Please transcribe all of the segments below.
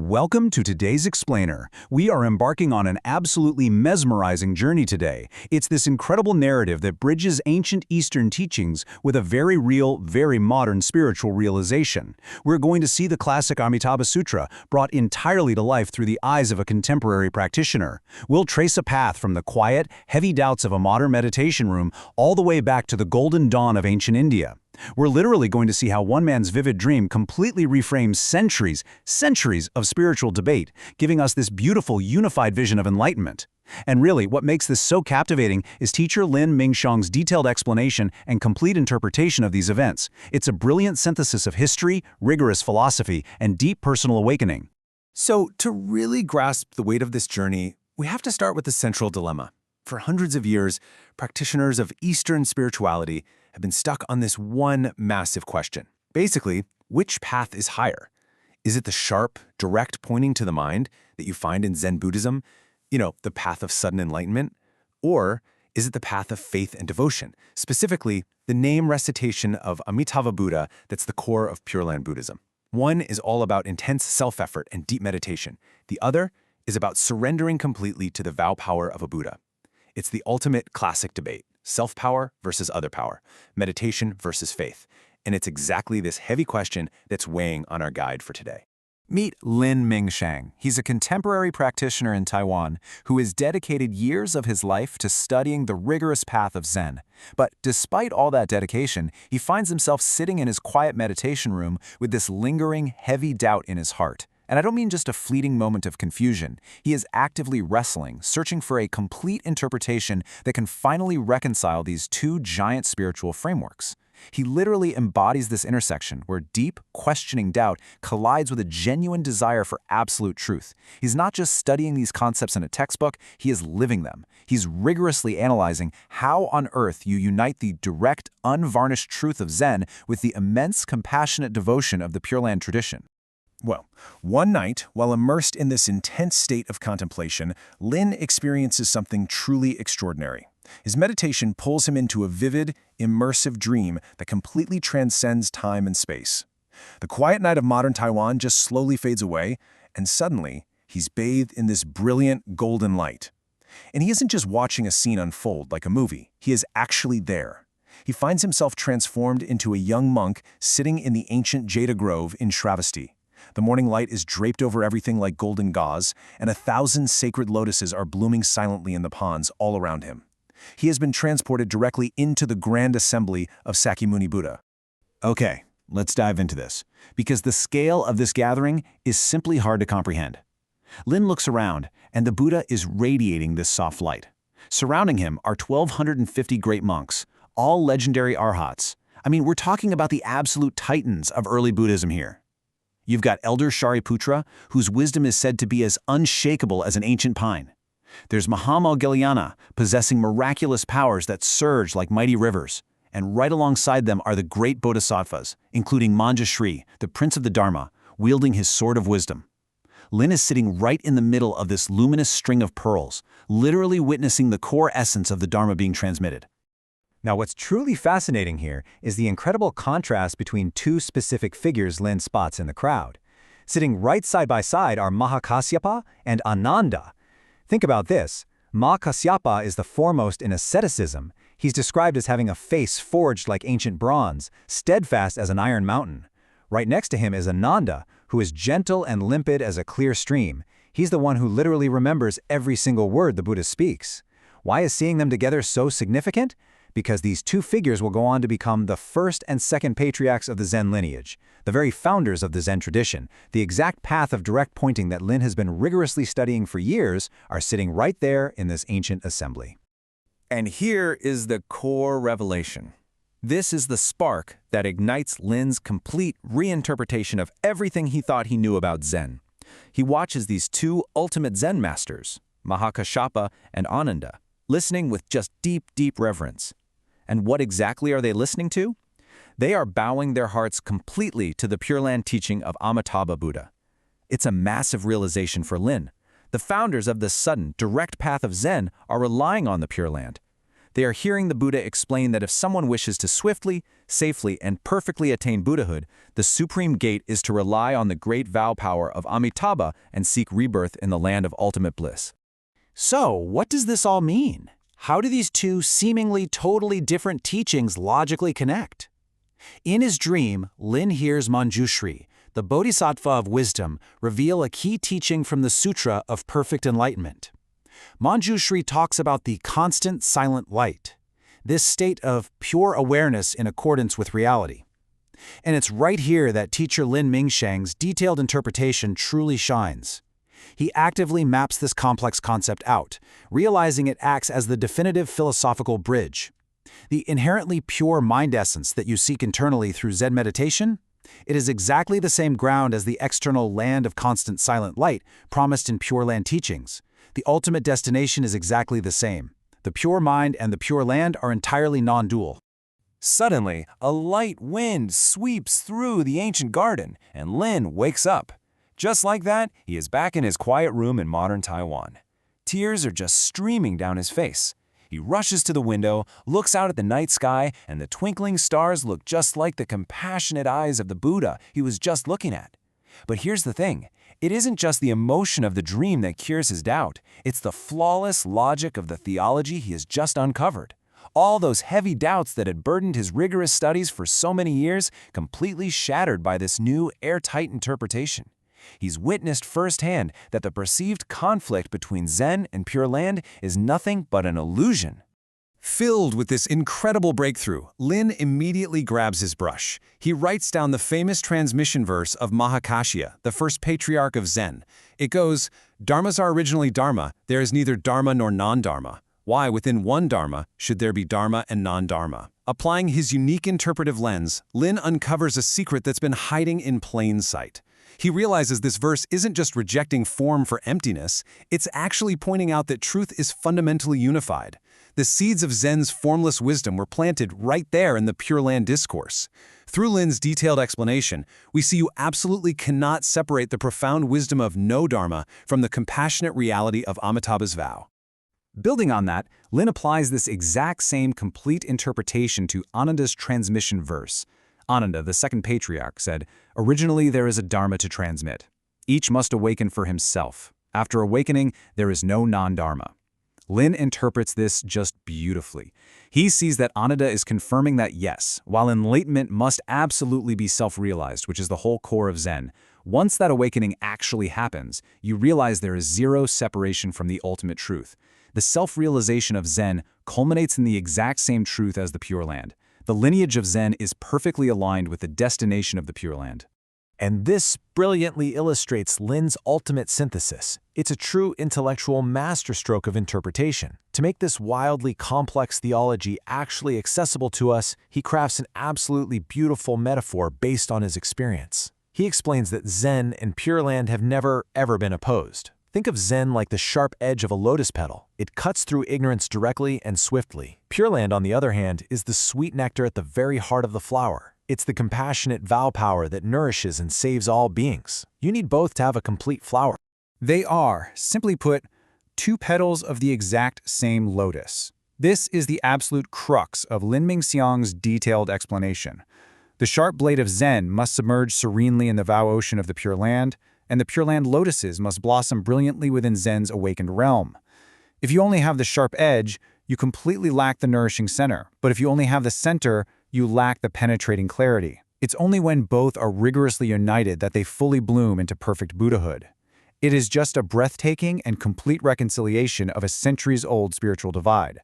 Welcome to today's Explainer. We are embarking on an absolutely mesmerizing journey today. It's this incredible narrative that bridges ancient Eastern teachings with a very real, very modern spiritual realization. We're going to see the classic Amitabha Sutra brought entirely to life through the eyes of a contemporary practitioner. We'll trace a path from the quiet, heavy doubts of a modern meditation room all the way back to the golden dawn of ancient India. We're literally going to see how one man's vivid dream completely reframes centuries of spiritual debate, giving us this beautiful, unified vision of enlightenment. And really, what makes this so captivating is teacher Lin Mingxiang's detailed explanation and complete interpretation of these events. It's a brilliant synthesis of history, rigorous philosophy, and deep personal awakening. So, to really grasp the weight of this journey, we have to start with the central dilemma. For hundreds of years, practitioners of Eastern spirituality have been stuck on this one massive question. Basically, which path is higher? Is it the sharp, direct pointing to the mind that you find in Zen Buddhism, the path of sudden enlightenment? Or is it the path of faith and devotion, specifically the name recitation of Amitabha Buddha that's the core of Pure Land Buddhism? One is all about intense self-effort and deep meditation. The other is about surrendering completely to the vow power of a Buddha. It's the ultimate classic debate, self-power versus other power, meditation versus faith. And it's exactly this heavy question that's weighing on our guide for today. Meet Lin Mingxiang. He's a contemporary practitioner in Taiwan who has dedicated years of his life to studying the rigorous path of Zen. But despite all that dedication, he finds himself sitting in his quiet meditation room with this lingering, heavy doubt in his heart. And I don't mean just a fleeting moment of confusion. He is actively wrestling, searching for a complete interpretation that can finally reconcile these two giant spiritual frameworks. He literally embodies this intersection where deep, questioning doubt collides with a genuine desire for absolute truth. He's not just studying these concepts in a textbook, he is living them. He's rigorously analyzing how on earth you unite the direct, unvarnished truth of Zen with the immense, compassionate devotion of the Pure Land tradition. Well, one night, while immersed in this intense state of contemplation, Lin experiences something truly extraordinary. His meditation pulls him into a vivid, immersive dream that completely transcends time and space. The quiet night of modern Taiwan just slowly fades away, and suddenly, he's bathed in this brilliant golden light. And he isn't just watching a scene unfold like a movie, he is actually there. He finds himself transformed into a young monk sitting in the ancient Jada Grove in Shravasti. The morning light is draped over everything like golden gauze, and 1,000 sacred lotuses are blooming silently in the ponds all around him. He has been transported directly into the grand assembly of Sakyamuni Buddha. Okay, let's dive into this, because the scale of this gathering is simply hard to comprehend. Lin looks around, and the Buddha is radiating this soft light. Surrounding him are 1,250 great monks, all legendary arhats. I mean, we're talking about the absolute titans of early Buddhism here. You've got Elder Shariputra, whose wisdom is said to be as unshakable as an ancient pine. There's Mahamoggallana, possessing miraculous powers that surge like mighty rivers. And right alongside them are the great bodhisattvas, including Manjushri, the prince of the Dharma, wielding his sword of wisdom. Lin is sitting right in the middle of this luminous string of pearls, literally witnessing the core essence of the Dharma being transmitted. Now, what's truly fascinating here is the incredible contrast between two specific figures Lin spots in the crowd. Sitting right side by side are Mahakasyapa and Ananda. Think about this. Mahakasyapa is the foremost in asceticism. He's described as having a face forged like ancient bronze, steadfast as an iron mountain. Right next to him is Ananda, who is gentle and limpid as a clear stream. He's the one who literally remembers every single word the Buddha speaks. Why is seeing them together so significant? Because these two figures will go on to become the first and second patriarchs of the Zen lineage, the very founders of the Zen tradition. The exact path of direct pointing that Lin has been rigorously studying for years are sitting right there in this ancient assembly. And here is the core revelation. This is the spark that ignites Lin's complete reinterpretation of everything he thought he knew about Zen. He watches these two ultimate Zen masters, Mahakasyapa and Ananda, listening with just deep reverence. And what exactly are they listening to? They are bowing their hearts completely to the Pure Land teaching of Amitabha Buddha. It's a massive realization for Lin. The founders of this sudden, direct path of Zen are relying on the Pure Land. They are hearing the Buddha explain that if someone wishes to swiftly, safely, and perfectly attain Buddhahood, the supreme gate is to rely on the great vow power of Amitabha and seek rebirth in the land of ultimate bliss. So, what does this all mean? How do these two seemingly totally different teachings logically connect? In his dream, Lin hears Manjushri, the Bodhisattva of wisdom, reveal a key teaching from the Sutra of Perfect Enlightenment. Manjushri talks about the constant silent light, this state of pure awareness in accordance with reality. And it's right here that teacher Lin Mingshang's detailed interpretation truly shines. He actively maps this complex concept out, realizing it acts as the definitive philosophical bridge. The inherently pure mind essence that you seek internally through Zen meditation, it is exactly the same ground as the external land of constant silent light promised in Pure Land teachings. The ultimate destination is exactly the same. The pure mind and the pure land are entirely non-dual. Suddenly, a light wind sweeps through the ancient garden, and Lin wakes up. Just like that, he is back in his quiet room in modern Taiwan. Tears are just streaming down his face. He rushes to the window, looks out at the night sky, and the twinkling stars look just like the compassionate eyes of the Buddha he was just looking at. But here's the thing. It isn't just the emotion of the dream that cures his doubt. It's the flawless logic of the theology he has just uncovered. All those heavy doubts that had burdened his rigorous studies for so many years completely shattered by this new, airtight interpretation. He's witnessed firsthand that the perceived conflict between Zen and Pure Land is nothing but an illusion. Filled with this incredible breakthrough, Lin immediately grabs his brush. He writes down the famous transmission verse of Mahakashya, the first patriarch of Zen. It goes, "Dharmas are originally Dharma, there is neither Dharma nor non-Dharma. Why, within one Dharma, should there be Dharma and non-Dharma?" Applying his unique interpretive lens, Lin uncovers a secret that's been hiding in plain sight. He realizes this verse isn't just rejecting form for emptiness, it's actually pointing out that truth is fundamentally unified. The seeds of Zen's formless wisdom were planted right there in the Pure Land discourse. Through Lin's detailed explanation, we see you absolutely cannot separate the profound wisdom of no Dharma from the compassionate reality of Amitabha's vow. Building on that, Lin applies this exact same complete interpretation to Ananda's transmission verse. Ananda, the second patriarch, said, "Originally there is a dharma to transmit. Each must awaken for himself. After awakening, there is no non-dharma." Lin interprets this just beautifully. He sees that Ananda is confirming that yes, while enlightenment must absolutely be self-realized, which is the whole core of Zen, once that awakening actually happens, you realize there is zero separation from the ultimate truth. The self-realization of Zen culminates in the exact same truth as the Pure Land. The lineage of Zen is perfectly aligned with the destination of the Pure Land. And this brilliantly illustrates Lin's ultimate synthesis. It's a true intellectual masterstroke of interpretation. To make this wildly complex theology actually accessible to us, he crafts an absolutely beautiful metaphor based on his experience. He explains that Zen and Pure Land have never, ever been opposed. Think of Zen like the sharp edge of a lotus petal. It cuts through ignorance directly and swiftly. Pure Land, on the other hand, is the sweet nectar at the very heart of the flower. It's the compassionate vow power that nourishes and saves all beings. You need both to have a complete flower. They are, simply put, two petals of the exact same lotus. This is the absolute crux of Lin Mingxiang's detailed explanation. The sharp blade of Zen must submerge serenely in the vow ocean of the Pure Land, and the Pure Land lotuses must blossom brilliantly within Zen's awakened realm. If you only have the sharp edge, you completely lack the nourishing center. But if you only have the center, you lack the penetrating clarity. It's only when both are rigorously united that they fully bloom into perfect Buddhahood. It is just a breathtaking and complete reconciliation of a centuries-old spiritual divide.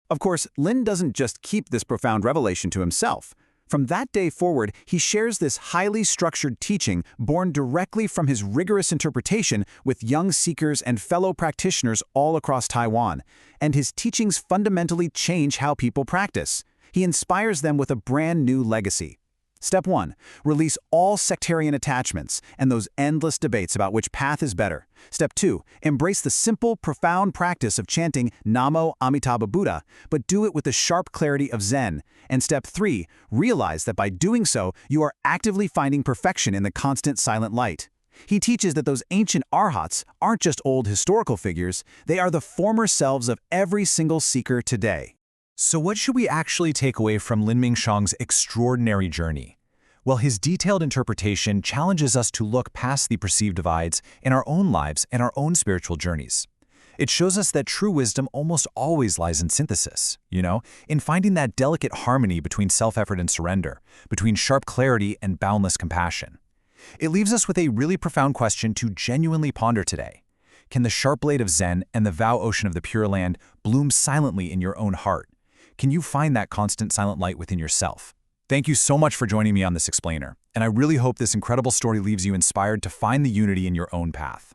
Of course, Lin doesn't just keep this profound revelation to himself. From that day forward, he shares this highly structured teaching born directly from his rigorous interpretation with young seekers and fellow practitioners all across Taiwan. And his teachings fundamentally change how people practice. He inspires them with a brand new legacy. Step 1. Release all sectarian attachments and those endless debates about which path is better. Step 2. Embrace the simple, profound practice of chanting Namo Amitabha Buddha, but do it with the sharp clarity of Zen. And Step 3. Realize that by doing so, you are actively finding perfection in the constant silent light. He teaches that those ancient arhats aren't just old historical figures, they are the former selves of every single seeker today. So what should we actually take away from Lin Mingshang's extraordinary journey? Well, his detailed interpretation challenges us to look past the perceived divides in our own lives and our own spiritual journeys. It shows us that true wisdom almost always lies in synthesis, in finding that delicate harmony between self-effort and surrender, between sharp clarity and boundless compassion. It leaves us with a really profound question to genuinely ponder today. Can the sharp blade of Zen and the vow ocean of the Pure Land bloom silently in your own heart? Can you find that constant silent light within yourself? Thank you so much for joining me on this explainer, and I really hope this incredible story leaves you inspired to find the unity in your own path.